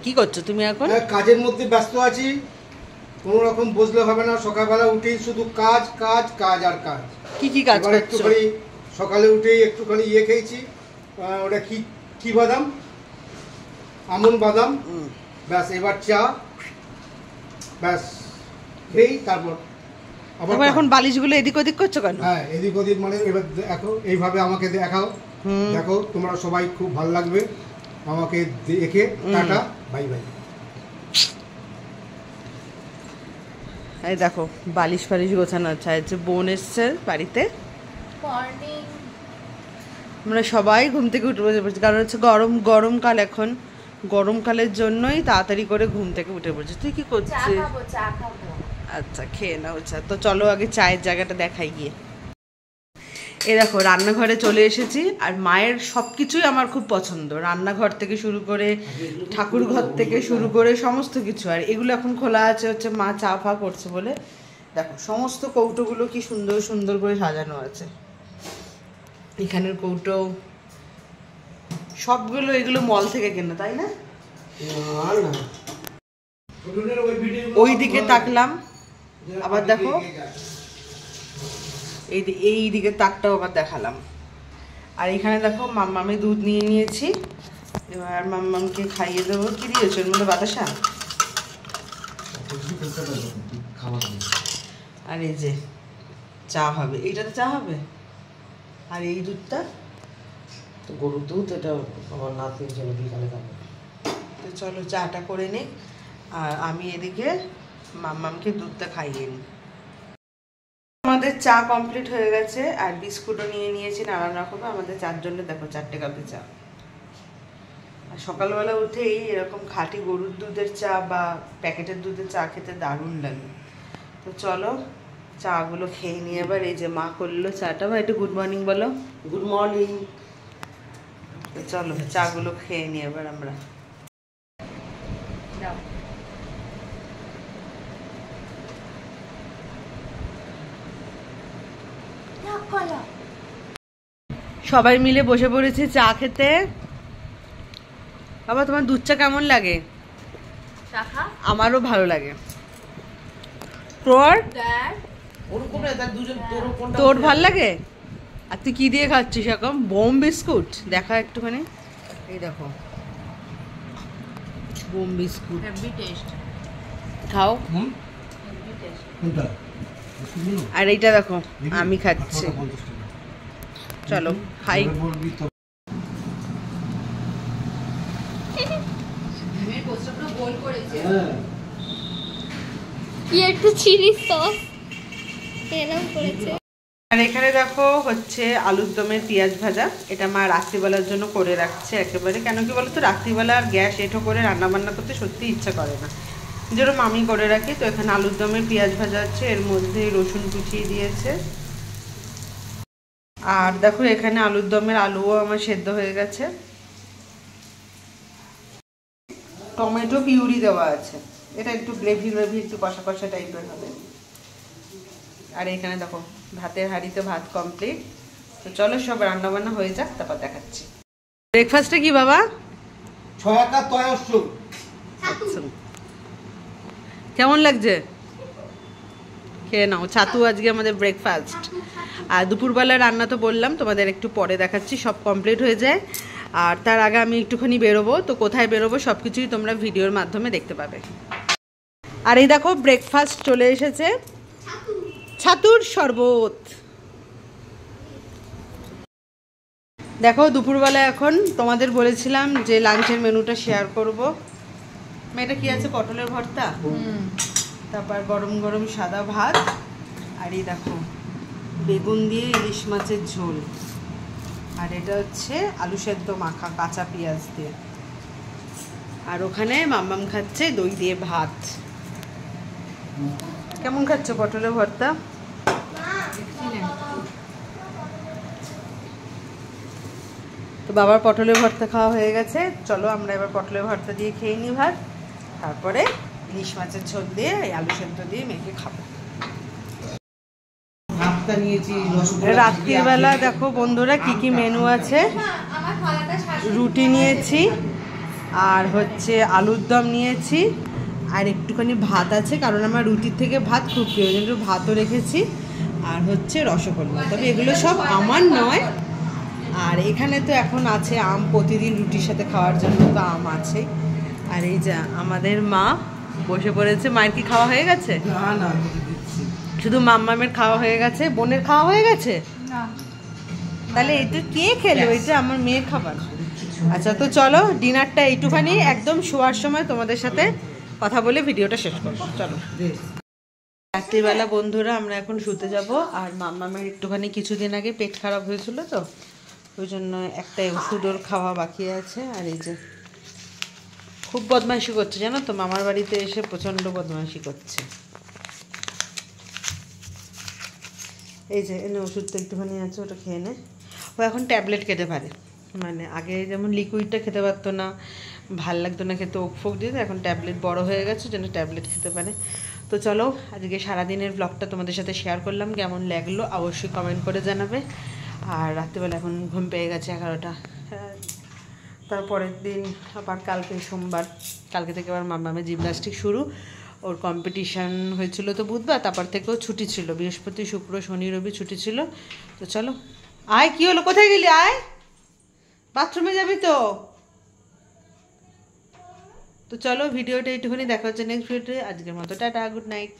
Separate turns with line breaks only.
কি করছো তুমি এখন?
কাজের মধ্যে ব্যস্ত আছি, কোনো রকম বসলে হবে না। সকালবেলা উঠেই শুধু কাজ কাজ কাজ আর কাজ।
কি কাজ করছো?
একটুখানি সকালে উঠেই একটুখানি খেয়েছি, ওটা কি বাদাম, আমন্ড বাদাম, ব্যাস। এবার চা, ব্যাস খেয়েই তারপর
আবার এখন বালিশগুলো এদিক ওদিক করছো কেন?
হ্যাঁ, এদিক ওদিক মানে এবার দেখো, এইভাবে আমাকে দেখাও। দেখো তোমরা সবাই খুব ভালো লাগবে আমাকে দেখে। Tata, bye bye.
এই দেখো বালিশ ফালিশ গোছানো আছে। আজকে বোন এসছে বাড়িতে, আমরা সবাই ঘুম থেকে উঠে বসে পড়ছি, কারণ হচ্ছে গরমকাল। এখন গরমকালের জন্যই তাড়াতাড়ি করে ঘুম থেকে উঠে পড়ছি। তুই কি করছিস? আচ্ছা, খেয়ে নাও চা। তো চলো আগে চায়ের জায়গাটা দেখাই গিয়ে। এই দেখো রান্নাঘরে চলে এসেছি, আর মায়ের সব কিছুই আমার খুব পছন্দ। রান্নাঘর থেকে শুরু করে ঠাকুর ঘর থেকে শুরু করে সমস্ত কিছু। আর এগুলো এখন খোলা আছে হচ্ছে মা চা ফা করছে বলে। দেখো সমস্ত কৌটোগুলো কি সুন্দর সুন্দর করে সাজানো আছে। এখানের কৌটো সবগুলো এগুলো মল থেকে কেনা, তাই না? ওই দিকে তাকলাম, আবার দেখো এই দিকে তাকটাও আবার দেখালাম। আর এখানে দেখো মাম্মামে দুধ নিয়ে নিয়েছি, এবার মাম্মামকে খাইয়ে দেবো। কি দিয়েছো এর মধ্যে? বাতাসা। আর এই যে চা হবে, এইটাতে চা হবে। আর এই দুধটা
তো গরুর দুধ, এটা আমার নাতির জন্য বিকালে খাবো।
তো চলো চাটা করে নিই, আর আমি এদিকে মাম্মামকে দুধটা খাইয়ে নিই। আমাদের চা কমপ্লিট হয়ে গেছে, আর বিস্কুটও নিয়ে নিয়েছি নানান রকমের। আমাদের চারজনের দেখো 4টে কাপে চা। আর সকালবেলা উঠেই এরকম খাঁটি গরুর দুধের চা বা প্যাকেটের দুধের চা খেতে দারুণ লাগে। তো চলো চাগুলো খেয়ে নিয়ে এবার। এই যে মা করলো চাটা, বা একটু গুড মর্নিং বলো।
Good morning.
চলো চাগুলো খেয়ে নিয়ে এবার আমরা। সবাই মিলে বসে পড়েছি চা খেতে। বাবা তোমার দুধ চা কেমন লাগে? আমারও ভালো লাগে। তোর ভাল লাগে? আর তুই কি দিয়ে খাচ্ছিস এখন? বোম বিস্কুট দেখা একটুখানি। এই দেখো বোম বিস্কুট, খাও। আর এইটা দেখো আমি খাচ্ছি। চলো খাই। আর এখানে দেখো হচ্ছে আলুর দমের পেঁয়াজ ভাজা। এটা মা রাত্রিবেলার জন্য করে রাখছে একেবারে। কেন কি বলতো, রাত্রিবেলা আর গ্যাস এঁটো করে রান্না বান্না করতে সত্যি ইচ্ছা করে না, যেরকম আমি করে রাখি। তো এখানে আলুর দমের পেঁয়াজ ভাজা আছে, এর মধ্যে রসুন কুচিয়ে দিয়েছে। আর দেখো এখানে আলুর দমের আলুও আমার সেদ্ধ হয়ে গেছে। টমেটো পিউরি দেওয়া আছে, এটা একটু গ্রেভি একটু কষা কষা টাইপের হবে। আর এখানে দেখো ভাতের হাঁড়িতে ভাত কমপ্লিট। তো চলো সব রান্না বান্না হয়ে যাক, তারপর দেখাচ্ছি। ব্রেকফাস্টে কি বাবা? কেমন লাগছে? খেয়ে নাও। ছাতু আজকে আমাদের ব্রেকফাস্ট। আর দুপুরবেলা রান্না তো বললাম, তোমাদের একটু পরে দেখাচ্ছি, সব কমপ্লিট হয়ে যায়। আর তার আগে আমি একটুখানি বেরোবো, তো কোথায় বেরোবো সব কিছুই তোমরা ভিডিওর মাধ্যমে দেখতে পাবে। আর এই দেখো ব্রেকফাস্ট চলে এসেছে, ছাতুর শরবত। দেখো দুপুরবেলা এখন তোমাদের বলেছিলাম যে লাঞ্চের মেনুটা শেয়ার করব। এটা কি আছে? পটলের ভর্তা, তারপর গরম গরম সাদা ভাত, আর এই দেখো বেগুন দিয়ে ইলিশ মাছের ঝোল, আর এটা হচ্ছে আলু সেদ্ধ মাখা কাঁচা পেঁয়াজ দিয়ে। আর ওখানে মাম্মাম খাচ্ছে দই দিয়ে ভাত। কেমন খাচ্ছ পটলের ভর্তা? তো বাবার পটলের ভর্তা খাওয়া হয়ে গেছে। চলো আমরা এবার পটলের ভর্তা দিয়ে খেয়ে নিই ভাত, তারপরে ইলিশ মাছের ঝোল দিয়ে আলু সেদ্ধ দিয়ে মেখে খাবো। রাত্রিবেলা দেখো বন্ধুরা কি কি মেনু আছে। রুটি নিয়েছি, আর হচ্ছে আলুর দম নিয়েছি, আর একটুখানি ভাত আছে, কারণ আমার রুটির থেকে ভাত খুব প্রিয়, ওই জন্য ভাতও রেখেছি। আর হচ্ছে রসগোল্লা, তবে এগুলো সব আমার নয়। আর এখানে তো এখন আছে আম, প্রতিদিন রুটির সাথে খাওয়ার জন্য তো আম আছে। আর এই যা আমাদের মা বসে পড়েছে। মায়ের কি খাওয়া হয়ে গেছে?
না না, দিচ্ছি।
শুধু মাম্মামের খাওয়া হয়ে গেছে, বোনের খাওয়া হয়ে গেছে? তাহলে এটা কে খেলো? এটা আমার মেয়ের খাবার। আচ্ছা, তো চলো ডিনারটা এইটুখানি, একদম শোয়ার সময় তোমাদের সাথে কথা বলে ভিডিওটা শেষ করবো। চলো, রাত্রিবেলা বন্ধুরা আমরা এখন শুতে যাব। আর মাম্মামের একটুখানি কিছুদিন আগে পেট খারাপ হয়েছিল, তো ওই জন্য একটা ওষুধের খাওয়া বাকি আছে। আর এই যে খুব বদমাইশি করছে জানো তো, মামার বাড়িতে এসে প্রচণ্ড বদমাইশি করছে। এই যে এনে ওষুধটা একটুখানি আছে, ওটা খেয়ে নে। ও এখন ট্যাবলেট খেতে পারে, মানে আগে যেমন লিকুইডটা খেতে পারতো না, ভাল লাগতো না খেতে, ওক ফোক দিতে, এখন ট্যাবলেট বড় হয়ে গেছে জন্য ট্যাবলেট খেতে পারে। তো চলো, আজকে সারাদিনের ব্লগটা তোমাদের সাথে শেয়ার করলাম, কেমন লাগলো অবশ্যই কমেন্ট করে জানাবে। আর রাত্রিবেলা এখন ঘুম পেয়ে গেছে 11টা। তারপরের দিন আবার কালকে সোমবার, কালকে থেকে আবার মাম্মামের জিমন্যাস্টিক শুরু। ওর কম্পিটিশান হয়েছিল তো বুধবার, তারপর থেকেও ছুটি ছিল, বৃহস্পতি শুক্র শনি রবি ছুটি ছিল। তো চলো, আয়, কি হলো, কোথায় গেলি? আয়, বাথরুমে যাবি তো? তো চলো, ভিডিওটা একটুখানি দেখা হচ্ছে নেক্সট ভিডিওতে। আজকের মতো টাটা, গুড নাইট।